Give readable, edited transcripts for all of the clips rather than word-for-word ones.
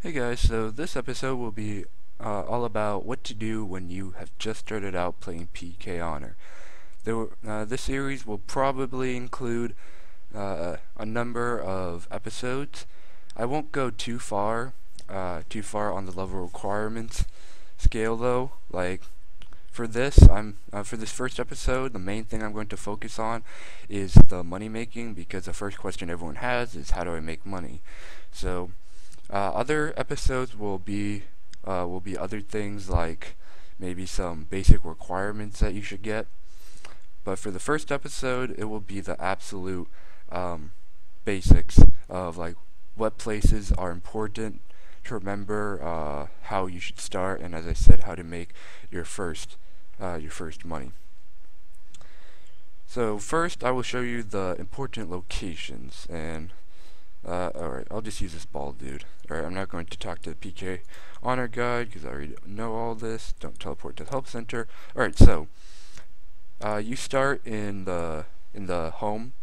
Hey guys, so this episode will be all about what to do when you have just started out playing PKhonor. This series will probably include a number of episodes. I won't go too far on the level requirements scale though. Like for this first episode, the main thing I'm going to focus on is the money making because the first question everyone has is how do I make money? So other episodes will be other things like maybe some basic requirements that you should get. But for the first episode, it will be the absolute um, basics of like what places are important to remember, how you should start, and as I said, how to make your first money. So first, I will show you the important locations and alright, I'll just use this bald dude. Alright, I'm not going to talk to the PK Honor Guide because I already know all this. Don't teleport to the help center. Alright, so you start in the home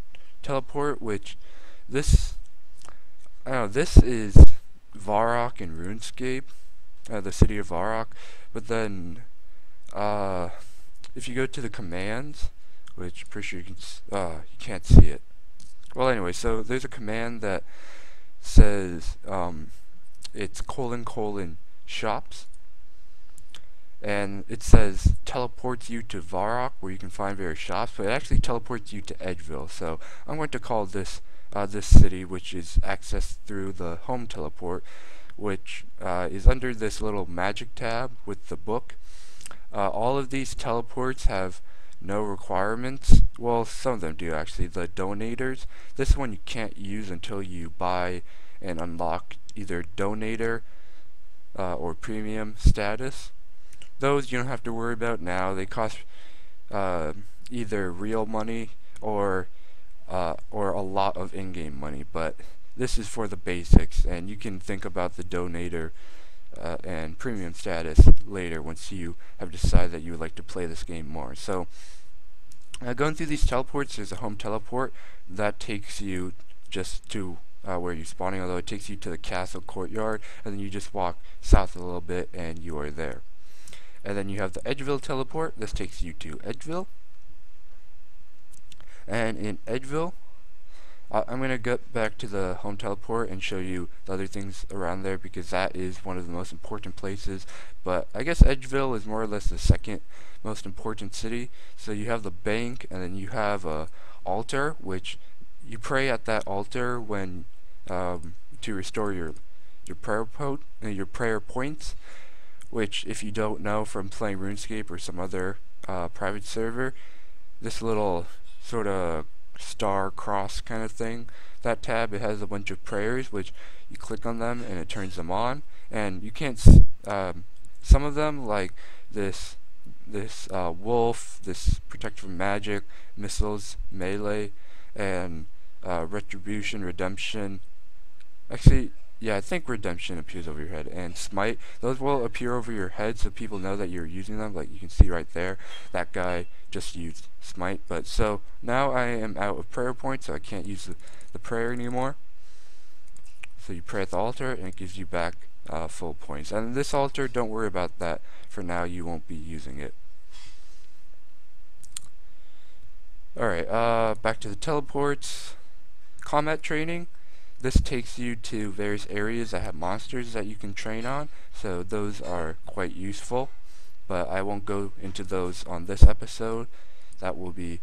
teleport, which this I don't know, this is Varrock in RuneScape, the city of Varrock. But then if you go to the commands, which I'm pretty sure you can't see it. Well, anyway, so there's a command that says it's : shops, and it says teleports you to Varrock where you can find various shops, but it actually teleports you to Edgeville. So I'm going to call this city, which is accessed through the home teleport, which is under this little magic tab with the book. All of these teleports have no requirements. Well, some of them do actually. The donators, this one you can't use until you buy and unlock either donator or premium status. Those you don't have to worry about now. They cost either real money or a lot of in-game money, but this is for the basics, and you can think about the donator and premium status later once you have decided that you would like to play this game more. So going through these teleports, there's a home teleport that takes you just to where you're spawning, although it takes you to the castle courtyard, and then you just walk south a little bit and you are there. And then you have the Edgeville teleport. This takes you to Edgeville. And in Edgeville, I'm going to get back to the home teleport and show you the other things around there because that is one of the most important places. But I guess Edgeville is more or less the second most important city. So you have the bank, and then you have a altar, which you pray at that altar when to restore your your prayer points. Which, if you don't know from playing RuneScape or some other private server, this little sort of star cross kind of thing, that tab, it has a bunch of prayers which you click on them and it turns them on, and you can't some of them, like this wolf, this protect from magic, missiles, melee, and retribution, redemption. Actually, yeah, I think redemption appears over your head, and smite, those will appear over your head so people know that you're using them. Like you can see right there, that guy just used smite. But so now I am out of prayer points, so I can't use the prayer anymore. So you pray at the altar and it gives you back full points. And this altar, don't worry about that for now, you won't be using it. Alright, back to the teleports. Combat training. This takes you to various areas that have monsters that you can train on, so those are quite useful, but I won't go into those on this episode. That will be,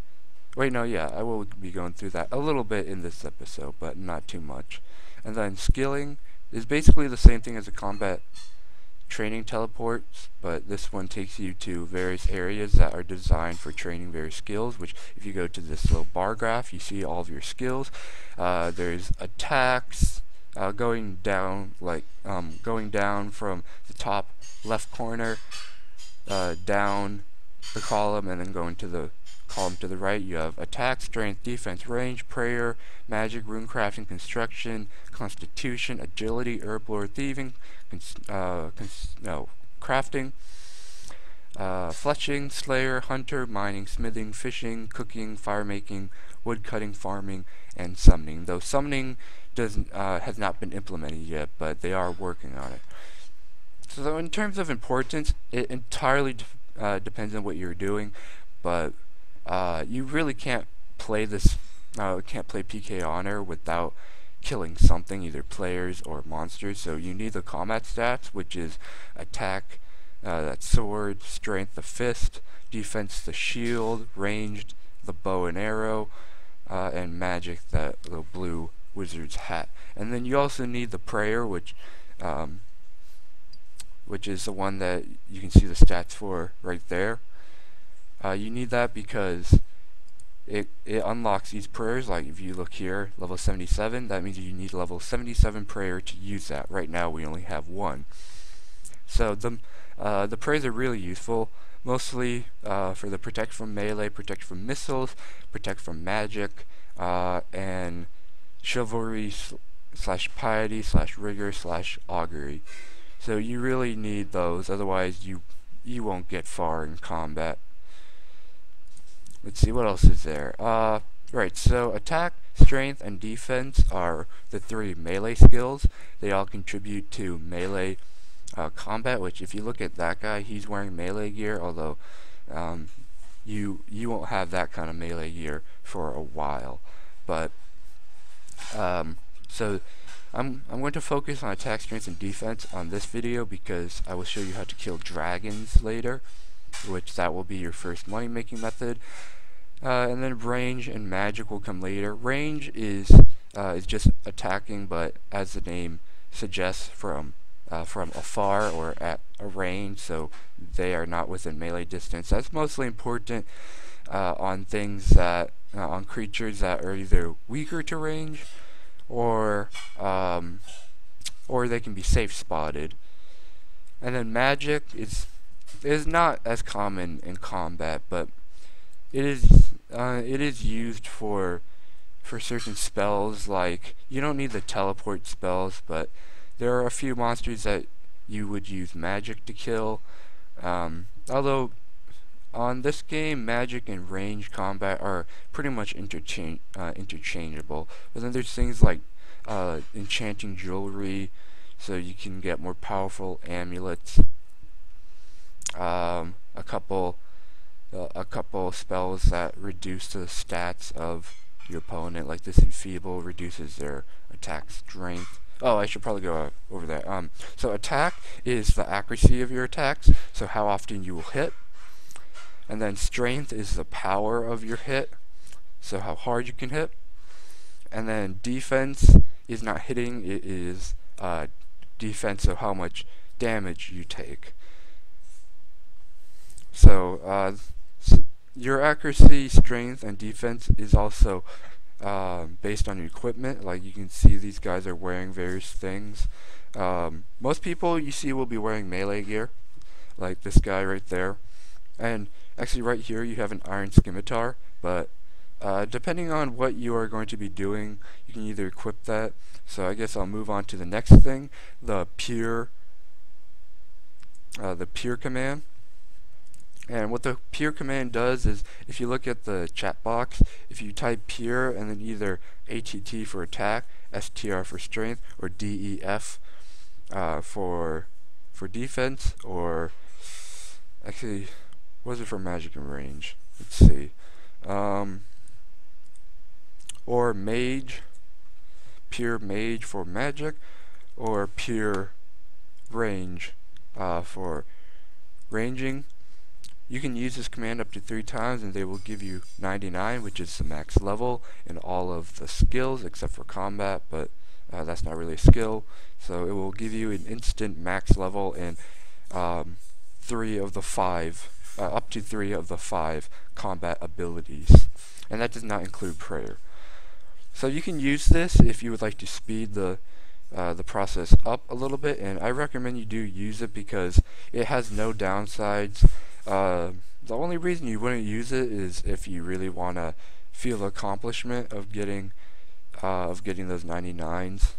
wait, no, yeah, I will be going through that a little bit in this episode, but not too much. And then skilling is basically the same thing as a combat training teleports, but this one takes you to various areas that are designed for training various skills, which if you go to this little bar graph, you see all of your skills. There's attacks, going down from the top left corner down the column, and then going to the column to the right. You have attack, strength, defense, range, prayer, magic, rune crafting, construction, constitution, agility, herb lore, thieving, crafting, fletching, slayer, hunter, mining, smithing, fishing, cooking, fire making, wood cutting, farming, and summoning. Though summoning has not been implemented yet, but they are working on it. So in terms of importance, it entirely depends on what you're doing, but you really can't play PKhonor without killing something, either players or monsters. So you need the combat stats, which is attack, that's sword, strength, the fist, defense, the shield, ranged, the bow and arrow, and magic, that little blue wizard's hat. And then you also need the prayer, which is the one that you can see the stats for right there. You need that because it unlocks these prayers. Like if you look here, level 77, that means you need level 77 prayer to use that. Right now we only have one. So the prayers are really useful, mostly for the protect from melee, protect from missiles, protect from magic, and chivalry / piety / rigor / augury. So you really need those, otherwise you won't get far in combat. Let's see, what else is there? Right, so attack, strength, and defense are the 3 melee skills. They all contribute to melee combat, which if you look at that guy, he's wearing melee gear, although you won't have that kind of melee gear for a while. But so I'm going to focus on attack, strength, and defense on this video because I will show you how to kill dragons later, which that will be your first money making method. And then range and magic will come later. Range is just attacking, but as the name suggests, from afar or at a range, so they are not within melee distance. That's mostly important on things that on creatures that are either weaker to range, or they can be safe spotted. And then magic is not as common in combat, but it is used for certain spells. Like, you don't need the teleport spells, but there are a few monsters that you would use magic to kill. Although on this game, magic and range combat are pretty much interchangeable. But then there's things like enchanting jewelry, so you can get more powerful amulets. A couple spells that reduce the stats of your opponent, like this enfeeble reduces their attack strength. Oh, I should probably go over that. So attack is the accuracy of your attacks, so how often you will hit. And then strength is the power of your hit, so how hard you can hit. And then defense is not hitting, it is defense, so how much damage you take. So your accuracy, strength, and defense is also based on your equipment. Like, you can see these guys are wearing various things. Most people you see will be wearing melee gear, like this guy right there. And actually right here you have an iron scimitar, but depending on what you are going to be doing, you can either equip that. So I guess I'll move on to the next thing, the pure command. And what the pure command does is, if you look at the chat box, if you type pure and then either ATT for attack, STR for strength, or DEF for defense, or actually, what is it for magic and range? Let's see. Or mage, pure mage for magic, or pure range for ranging. You can use this command up to 3 times and they will give you 99, which is the max level in all of the skills except for combat, but that's not really a skill. So it will give you an instant max level in up to 3 of the 5 combat abilities. And that does not include prayer. So you can use this if you would like to speed the process up a little bit, and I recommend you do use it because it has no downsides. The only reason you wouldn't use it is if you really want to feel the accomplishment of getting those 99s.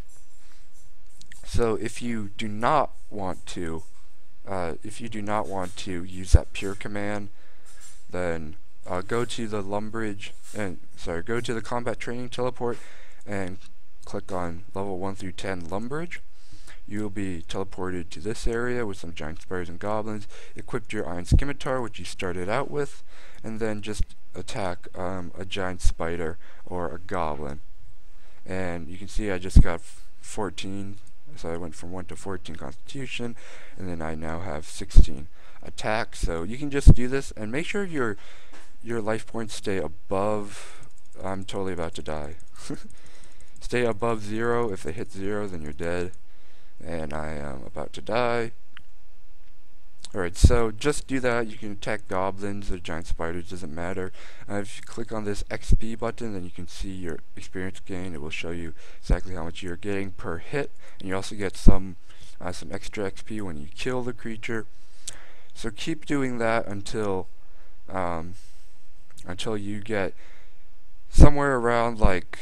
So if you do not want to use that pure command, then go to the go to the combat training teleport and click on level 1 through 10 Lumbridge. You'll be teleported to this area with some giant spiders and goblins. Equip your iron scimitar, which you started out with, and then just attack a giant spider or a goblin. And you can see I just got 14, so I went from 1 to 14 constitution, and then I now have 16 attack. So you can just do this, and make sure your life points stay above, I'm totally about to die. Stay above 0. If they hit 0, then you're dead. And I am about to die. Alright, so just do that. You can attack goblins or giant spiders, doesn't matter. If you click on this XP button, then you can see your experience gain. It will show you exactly how much you're getting per hit, and you also get some extra XP when you kill the creature. So keep doing that until you get somewhere around like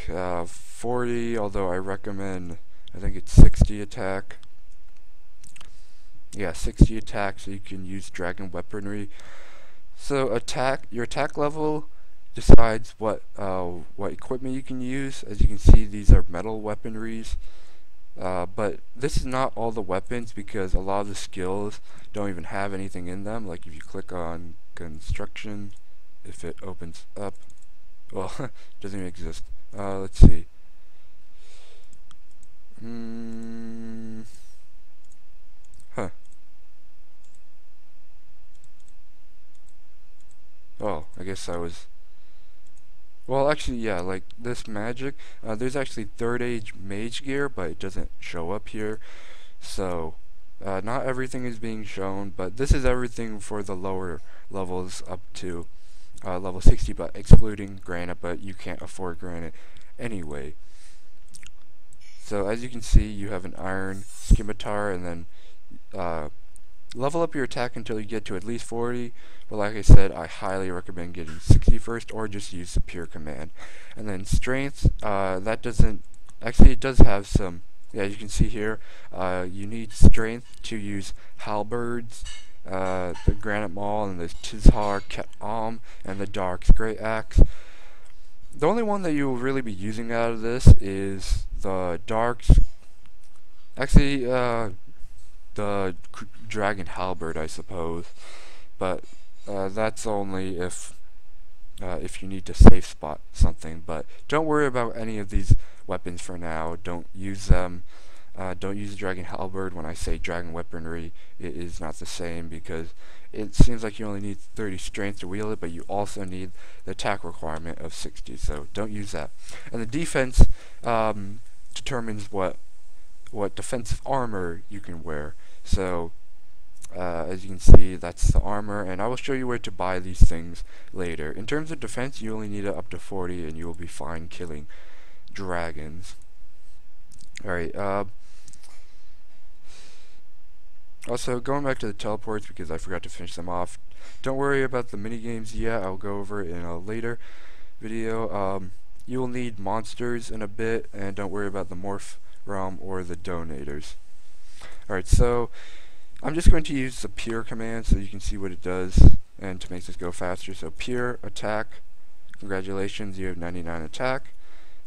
40, although I recommend, I think it's 60 attack. Yeah, 60 attack, so you can use dragon weaponry. So your attack level decides what equipment you can use. As you can see, these are metal weaponries. But this is not all the weapons, because a lot of the skills don't even have anything in them. Like if you click on construction, if it opens up, well, it doesn't even exist. Let's see. Huh. Oh, I guess I was... Well, actually, yeah, like this magic, there's actually 3rd age mage gear, but it doesn't show up here. So, not everything is being shown, but this is everything for the lower levels up to level 60, but excluding granite, but you can't afford granite anyway. So, as you can see, you have an iron scimitar, and then level up your attack until you get to at least 40, but like I said, I highly recommend getting 60 first, or just use the pure command. And then strength, that doesn't, actually it does have some, yeah, you can see here, you need strength to use halberds, the granite maul, and the tizhar ke'am, and the dark's great axe. The only one that you will really be using out of this is the dark's, actually, the dragon halberd, I suppose, but that's only if you need to safe spot something. But don't worry about any of these weapons for now. Don't use them. Don't use the dragon halberd. When I say dragon weaponry, it is not the same, because it seems like you only need 30 strength to wield it, but you also need the attack requirement of 60. So don't use that. And the defense determines what defensive armor you can wear. So as you can see, that's the armor, and I will show you where to buy these things later. In terms of defense, you only need it up to 40, and you will be fine killing dragons. Alright, also going back to the teleports, because I forgot to finish them off, don't worry about the minigames yet. I'll go over it in a later video. You will need monsters in a bit, and don't worry about the morph realm or the donators. Alright, so I'm just going to use the pure command so you can see what it does, and to make this go faster. So pure attack, congratulations, you have 99 attack.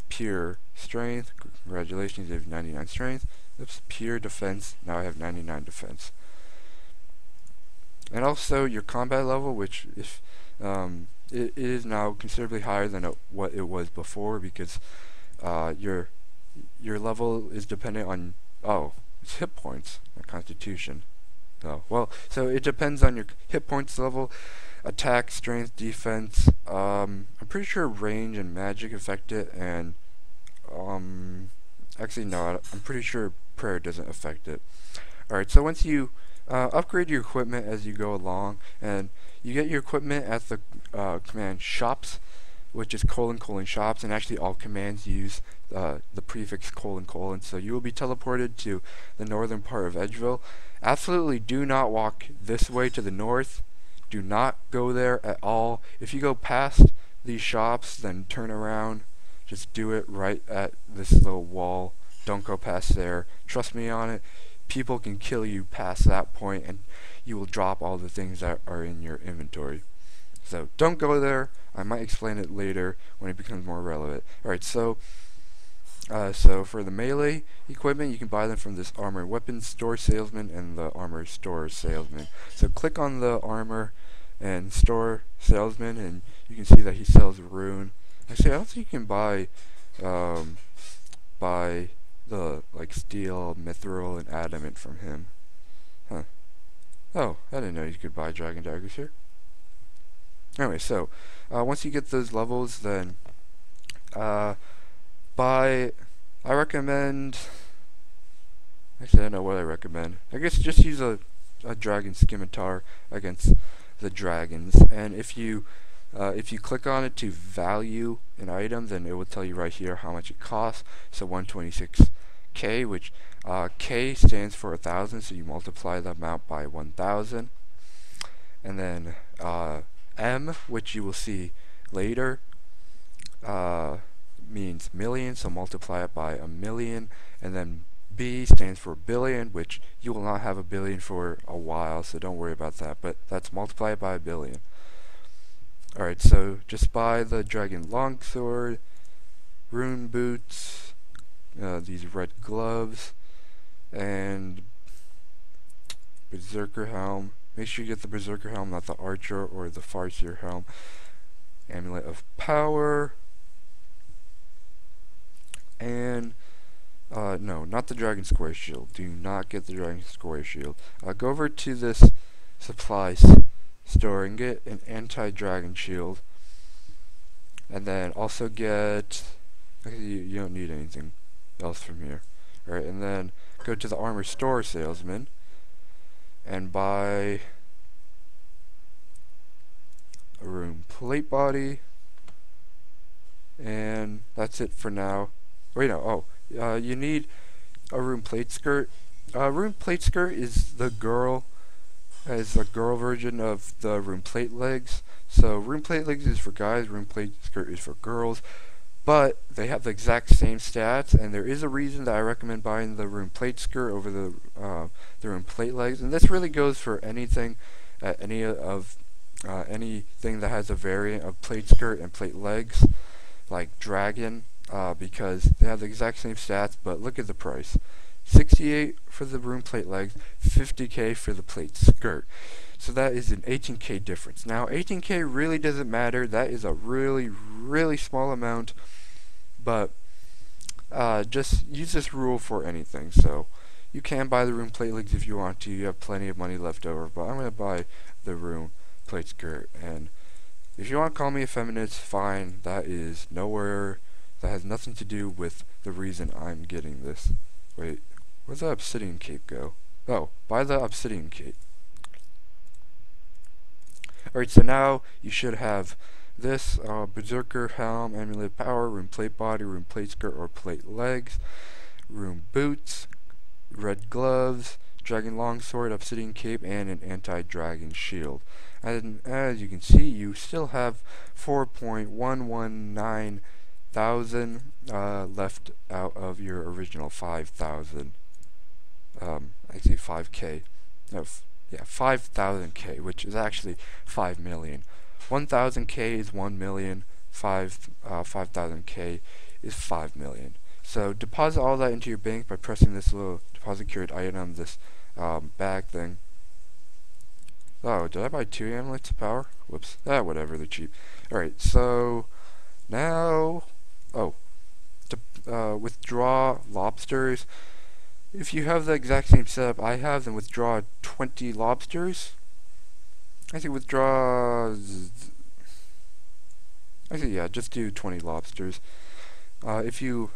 Pure strength, congratulations, you have 99 strength. Oops, pure defense, now I have 99 defense. And also your combat level, which if it is now considerably higher than what it was before, because your level is dependent on, it's hit points, not constitution. Well, so it depends on your hit points level, attack, strength, defense. I'm pretty sure range and magic affect it, and actually no, I'm pretty sure prayer doesn't affect it. Alright, so once you upgrade your equipment as you go along, and you get your equipment at the command shops, which is : shops, and actually all commands use the prefix : so you will be teleported to the northern part of Edgeville. Absolutely do not walk this way to the north. Do not go there at all. If you go past these shops, then turn around. Just do it right at this little wall. Don't go past there. Trust me on it. People can kill you past that point, and you will drop all the things that are in your inventory. So don't go there. I might explain it later when it becomes more relevant. Alright, so So for the melee equipment, you can buy them from this armor weapons store salesman and the armor store salesman. So click on the armor and store salesman, and you can see that he sells rune. Actually, I don't think you can buy the like steel, mithril, and adamant from him. Huh. Oh, I didn't know you could buy dragon daggers here. Anyway, so once you get those levels, then I recommend. Actually, I don't know what I recommend. I guess just use a dragon scimitar against the dragons, and if you click on it to value an item, then it will tell you right here how much it costs. So 126k, which k stands for 1,000, so you multiply the amount by 1,000, and then m, which you will see later, means million, so multiply it by a million, and then B stands for billion, which you will not have a billion for a while, so don't worry about that, but that's multiplied by a billion. Alright, so just buy the dragon longsword, rune boots, these red gloves, and berserker helm. Make sure you get the berserker helm, not the archer or the farseer helm. Amulet of power, and no, not the dragon square shield. Do not get the dragon square shield. Go over to this supplies store and get an anti-dragon shield, and then also get, actually, you don't need anything else from here. Alright, and then go to the armor store salesman and buy a rune plate body, and that's it for now. Wait, no, you need a rune plate skirt. Rune plate skirt is the girl version of the rune plate legs. So rune plate legs is for guys, rune plate skirt is for girls, but they have the exact same stats, and there is a reason that I recommend buying the rune plate skirt over the rune plate legs, and this really goes for anything, anything that has a variant of plate skirt and plate legs, like dragon, because they have the exact same stats, but look at the price. 68 for the rune plate legs, 50k for the plate skirt. So that is an 18k difference. Now 18k really doesn't matter, that is a really, really small amount, but just use this rule for anything. So you can buy the rune plate legs if you want to, you have plenty of money left over, but I'm going to buy the rune plate skirt. And if you want to call me a feminist, fine, that has nothing to do with the reason I'm getting this. Wait, where'd the obsidian cape go? Oh, buy the obsidian cape. Alright, so now you should have this berserker helm, amulet of power, rune plate body, rune plate skirt or plate legs, rune boots, red gloves, dragon longsword, obsidian cape, and an anti-dragon shield. And as you can see, you still have 4.119 thousand left out of your original 5,000. Actually 5k. No, yeah, 5,000k, which is actually 5 million. 1,000k is 1 million. 5,000k is 5 million. So deposit all that into your bank by pressing this little deposit cured item, this bag thing. Oh, did I buy 2 amulets of power? Whoops. Whatever, they're cheap. Alright, so now, to withdraw lobsters. If you have the exact same setup I have, then withdraw 20 lobsters. Actually, yeah, just do 20 lobsters. If you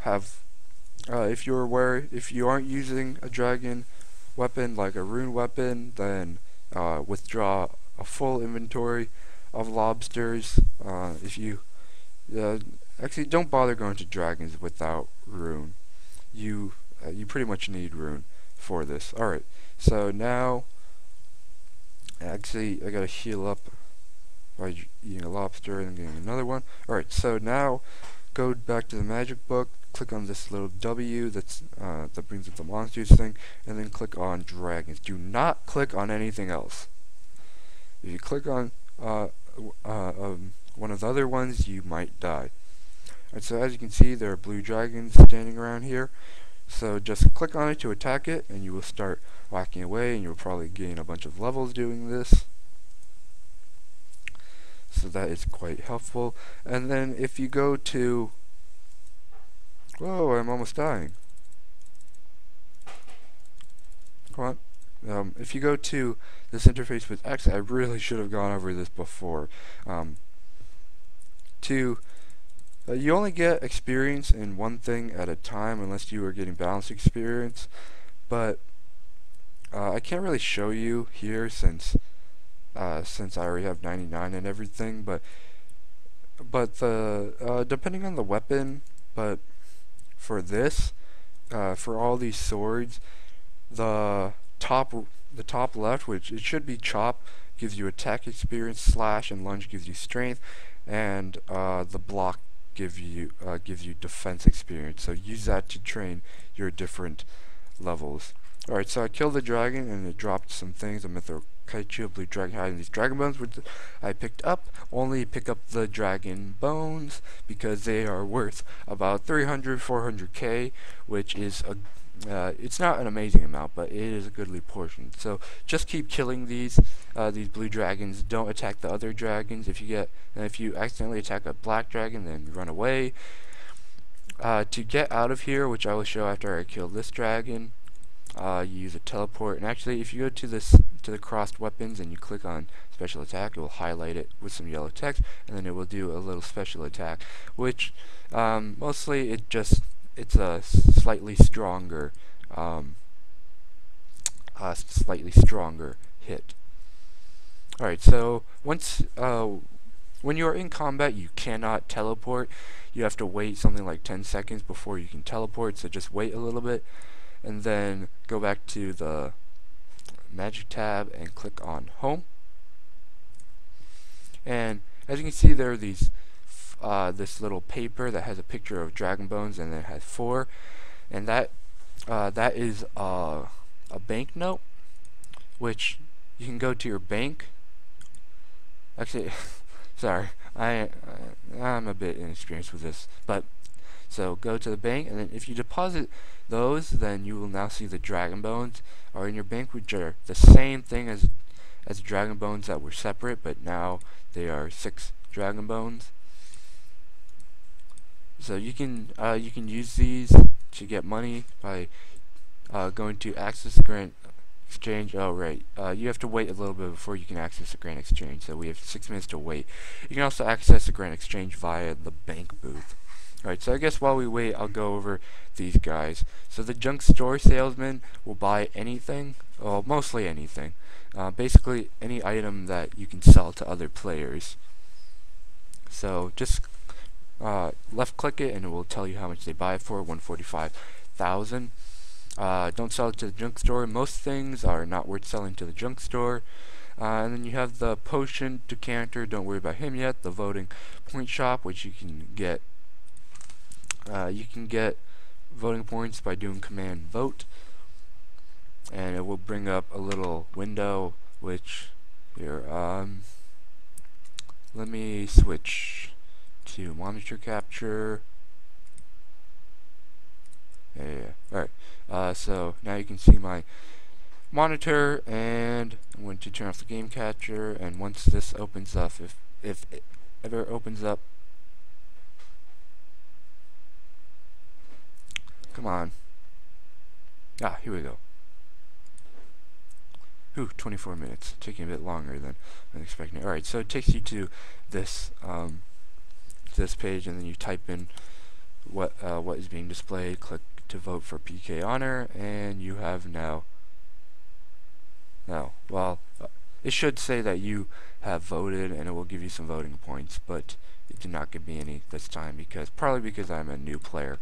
aren't using a dragon weapon like a rune weapon, then withdraw a full inventory of lobsters. Actually, don't bother going to dragons without rune. You pretty much need rune for this. Alright, so now, actually, I gotta heal up by eating a lobster and getting another one. Alright, so now, go back to the magic book, click on this little W that brings up the monsters thing, and then click on dragons. Do not click on anything else. If you click on one of the other ones, you might die. And so as you can see, there are blue dragons standing around here. So just click on it to attack it, and you will start whacking away, and you'll probably gain a bunch of levels doing this. So that is quite helpful. And then if you go to... Whoa, I'm almost dying. Come on. If you go to this interface with X, I really should have gone over this before. You only get experience in one thing at a time unless you are getting balanced experience, but I can't really show you here since I already have 99 and everything, but the depending on the weapon, but for this, for all these swords, the top left, which it should be chop, gives you attack experience, slash and lunge gives you strength, and the block gives you defense experience. So use that to train your different levels. Alright, so I killed the dragon and it dropped some things. A Mythical Kaichu, blue dragon hide, and these dragon bones which I picked up. Only pick up the dragon bones because they are worth about 300-400k, which is a it's not an amazing amount, but it is a goodly portion. So just keep killing these blue dragons. Don't attack the other dragons. If you accidentally attack a black dragon, then run away. To get out of here, which I will show after I kill this dragon, you use a teleport. And actually, if you go to the crossed weapons and you click on special attack, it will highlight it with some yellow text, and then it will do a little special attack, which mostly it's a slightly stronger hit. Alright, so when you are in combat, you cannot teleport. You have to wait something like 10 seconds before you can teleport, so just wait a little bit, and then go back to the magic tab and click on home. And as you can see, there are these this little paper that has a picture of dragon bones, and it has 4, and that is a banknote, which you can go to your bank. Actually, sorry, I'm a bit inexperienced with this, but so go to the bank, and then if you deposit those, then you will now see the dragon bones are in your bank, which are the same thing as dragon bones that were separate, but now they are 6 dragon bones. So you can use these to get money by going to access Grand Exchange. Oh right, you have to wait a little bit before you can access the Grand Exchange, so we have 6 minutes to wait. You can also access the Grand Exchange via the bank booth. Alright, so I guess while we wait, I'll go over these guys. So the junk store salesman will buy anything, well, mostly anything. Basically any item that you can sell to other players. So just left click it and it will tell you how much they buy it for, 145,000. Don't sell it to the junk store. Most things are not worth selling to the junk store. And then you have the potion decanter, don't worry about him yet. The voting point shop, which you can get voting points by doing command vote, and it will bring up a little window, which here, let me switch to monitor capture. Yeah. Alright, so now you can see my monitor, and I'm going to turn off the game capture, and once this opens up, if it ever opens up, come on. Here we go. 24 minutes, taking a bit longer than expecting. Alright, so it takes you to this this page, and then you type in what is being displayed, click to vote for PKhonor, and you have it should say that you have voted, and it will give you some voting points, but it did not give me any this time, probably because I'm a new player.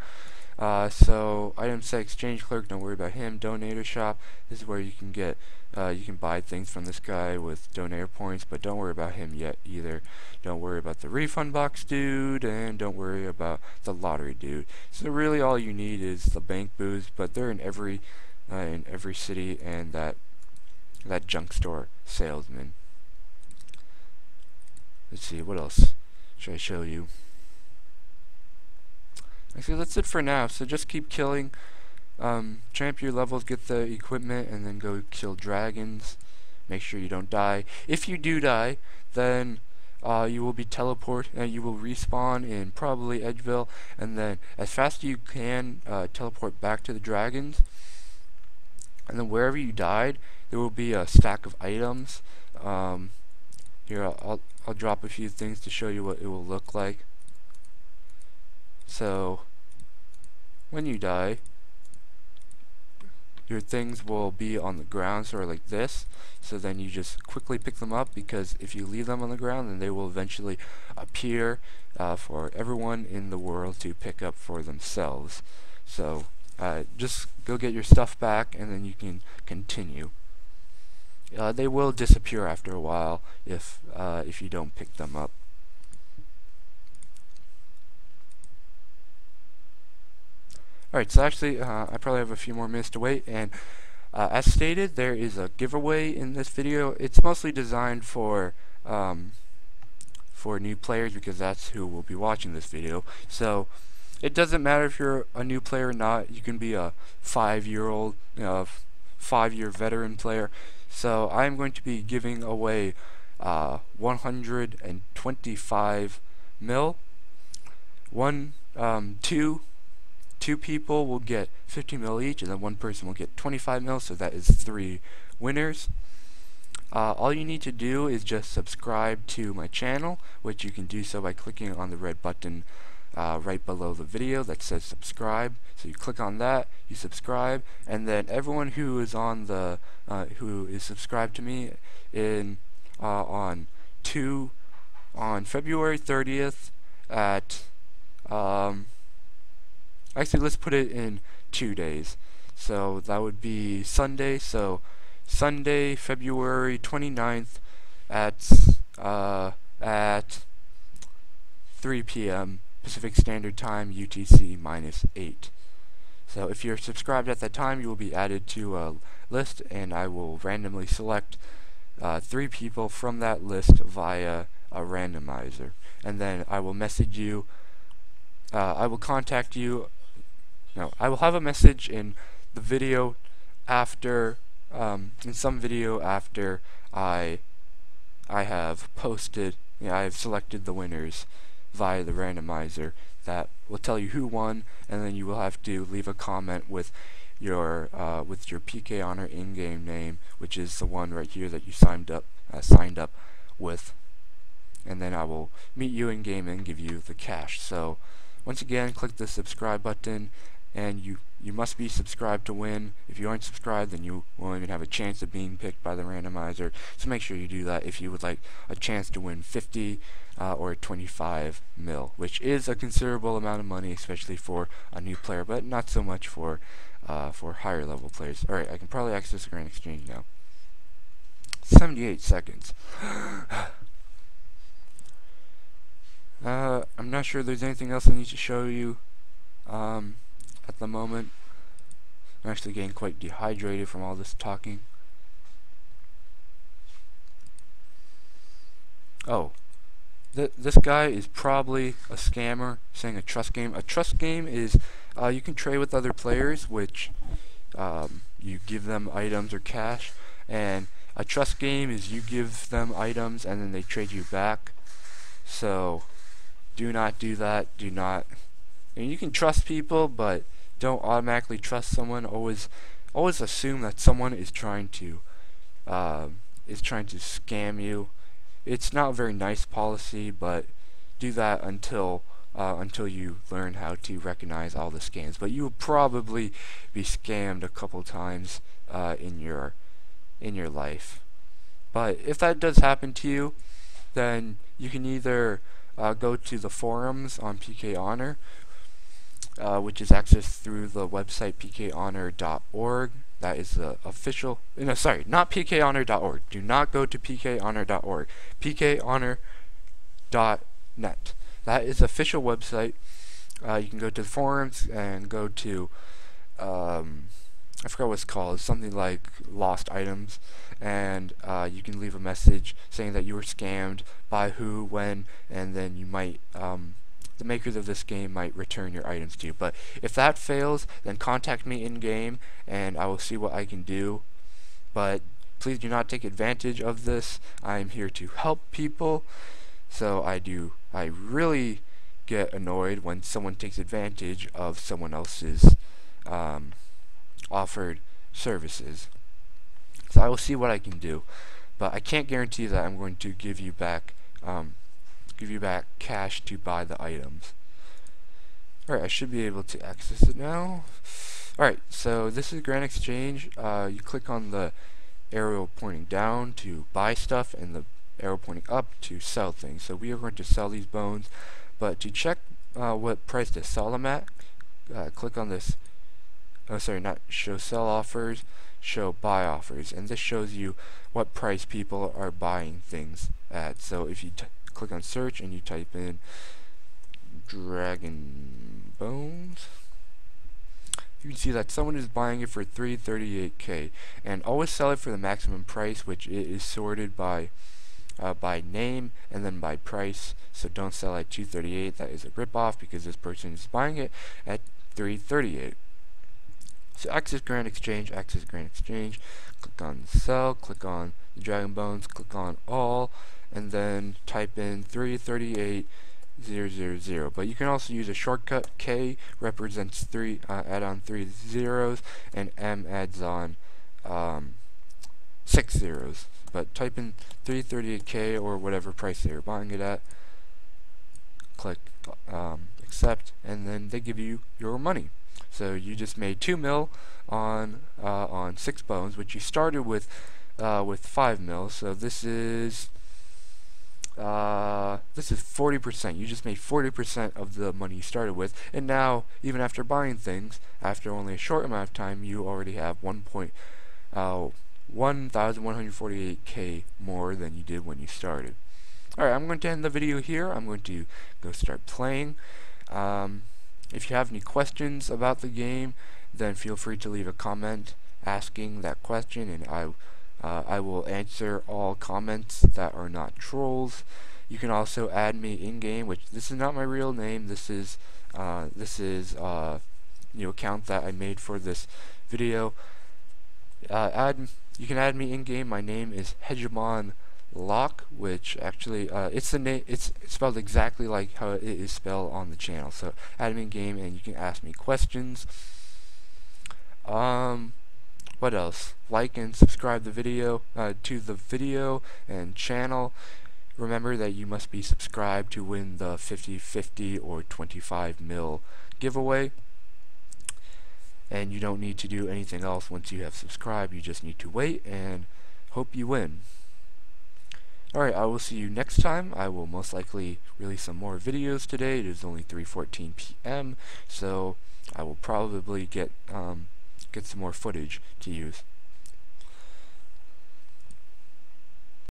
So item set exchange clerk, don't worry about him. Donator shop, this is where you can get you can buy things from this guy with donator points, but don't worry about him yet either. Don't worry about the refund box dude, and don't worry about the lottery dude. So really all you need is the bank booths, but they're in every city, and that junk store salesman. Let's see, what else should I show you? Actually, that's it for now. So just keep killing, champ your levels, get the equipment, and then go kill dragons. Make sure you don't die. If you do die, then you will be teleported, and you will respawn in probably Edgeville, and then as fast as you can teleport back to the dragons. And then wherever you died, there will be a stack of items. Here, I'll drop a few things to show you what it will look like. So, when you die, your things will be on the ground, sort of like this. So then you just quickly pick them up, because if you leave them on the ground, then they will eventually appear for everyone in the world to pick up for themselves. So just go get your stuff back, and then you can continue. They will disappear after a while if you don't pick them up. Alright, so actually, I probably have a few more minutes to wait, and as stated, there is a giveaway in this video. It's mostly designed for new players, because that's who will be watching this video. So it doesn't matter if you're a new player or not. You can be a 5-year-old, 5-year veteran player. So I'm going to be giving away 125 mil. Two people will get 50 mil each, and then one person will get 25 mil, so that is 3 winners. All you need to do is just subscribe to my channel, which you can do so by clicking on the red button right below the video that says subscribe. So you click on that, you subscribe, and then everyone who is on the who is subscribed to me on February 30th at actually, let's put it in 2 days. So that would be Sunday. So Sunday, February 29th at 3 p.m. Pacific Standard Time, UTC -8. So if you're subscribed at that time, you will be added to a list, and I will randomly select 3 people from that list via a randomizer. And then I will message you. I will contact you. No, I will have a message in the video after, in some video after I have posted, I have selected the winners via the randomizer, that will tell you who won, and then you will have to leave a comment with your PKhonor in-game name, which is the one right here that you signed up with, and then I will meet you in game and give you the cash. So once again, click the subscribe button, and you must be subscribed to win. If you aren't subscribed, then you won't even have a chance of being picked by the randomizer. So make sure you do that if you would like a chance to win 50 or 25 mil, which is a considerable amount of money, especially for a new player, but not so much for higher level players. Alright, I can probably access the Grand Exchange now. 78 seconds. I'm not sure there's anything else I need to show you at the moment. I'm actually getting quite dehydrated from all this talking. Oh, this guy is probably a scammer saying a trust game. A trust game is you can trade with other players, which you give them items or cash, and a trust game is you give them items and then they trade you back. So do not do that. Do not. I mean, you can trust people, but don't automatically trust someone. Always assume that someone is trying to scam you. It's not a very nice policy, but do that until you learn how to recognize all the scams. But you will probably be scammed a couple times in your life. But if that does happen to you, then you can either go to the forums on PKhonor, which is accessed through the website PKhonor.org. That is the official. No, sorry, not PKhonor.org. Do not go to PKhonor.org. PKhonor.net. That is the official website. You can go to the forums and go to I forgot what it's called. Something like lost items, and you can leave a message saying that you were scammed by who, when, and then you might the makers of this game might return your items to you. But if that fails, then contact me in game and I will see what I can do. But please do not take advantage of this. I am here to help people. So I really get annoyed when someone takes advantage of someone else's offered services. So I will see what I can do, but I can't guarantee that I'm going to give you back cash to buy the items. Alright, I should be able to access it now. Alright, so this is Grand Exchange. You click on the arrow pointing down to buy stuff and the arrow pointing up to sell things. So we are going to sell these bones, but to check what price to sell them at, click on this, oh sorry, not show sell offers, show buy offers, and this shows you what price people are buying things at. So if you click on search and you type in dragon bones, you can see that someone is buying it for 338k, and always sell it for the maximum price, which it is sorted by name and then by price. So don't sell at 238. That is a ripoff because this person is buying it at 338. So access Grand Exchange, click on sell, click on the dragon bones, click on all, and then type in 338,000. But you can also use a shortcut. K represents three, add on 3 zeros, and M adds on 6 zeros. But type in 338k or whatever price they're buying it at, click accept, and then they give you your money. So you just made 2 mil on 6 bones, which you started with 5 mil. So this is 40%. You just made 40% of the money you started with, and now even after buying things, after only a short amount of time, you already have 1,148k more than you did when you started. Alright, I'm going to end the video here. I'm going to go start playing. If you have any questions about the game, then feel free to leave a comment asking that question, and I will answer all comments that are not trolls. You can also add me in game, which this is not my real name. This is new account that I made for this video. You can add me in game. My name is Hegemon Lock, which actually it's the name. It's spelled exactly like how it is spelled on the channel. So add me in game, and you can ask me questions. What else? Like and subscribe the video to the video and channel. Remember that you must be subscribed to win the 50/50 or 25 mil giveaway. And you don't need to do anything else once you have subscribed. You just need to wait and hope you win. Alright, I will see you next time. I will most likely release some more videos today. It is only 3:14 p.m. so I will probably get some more footage to use.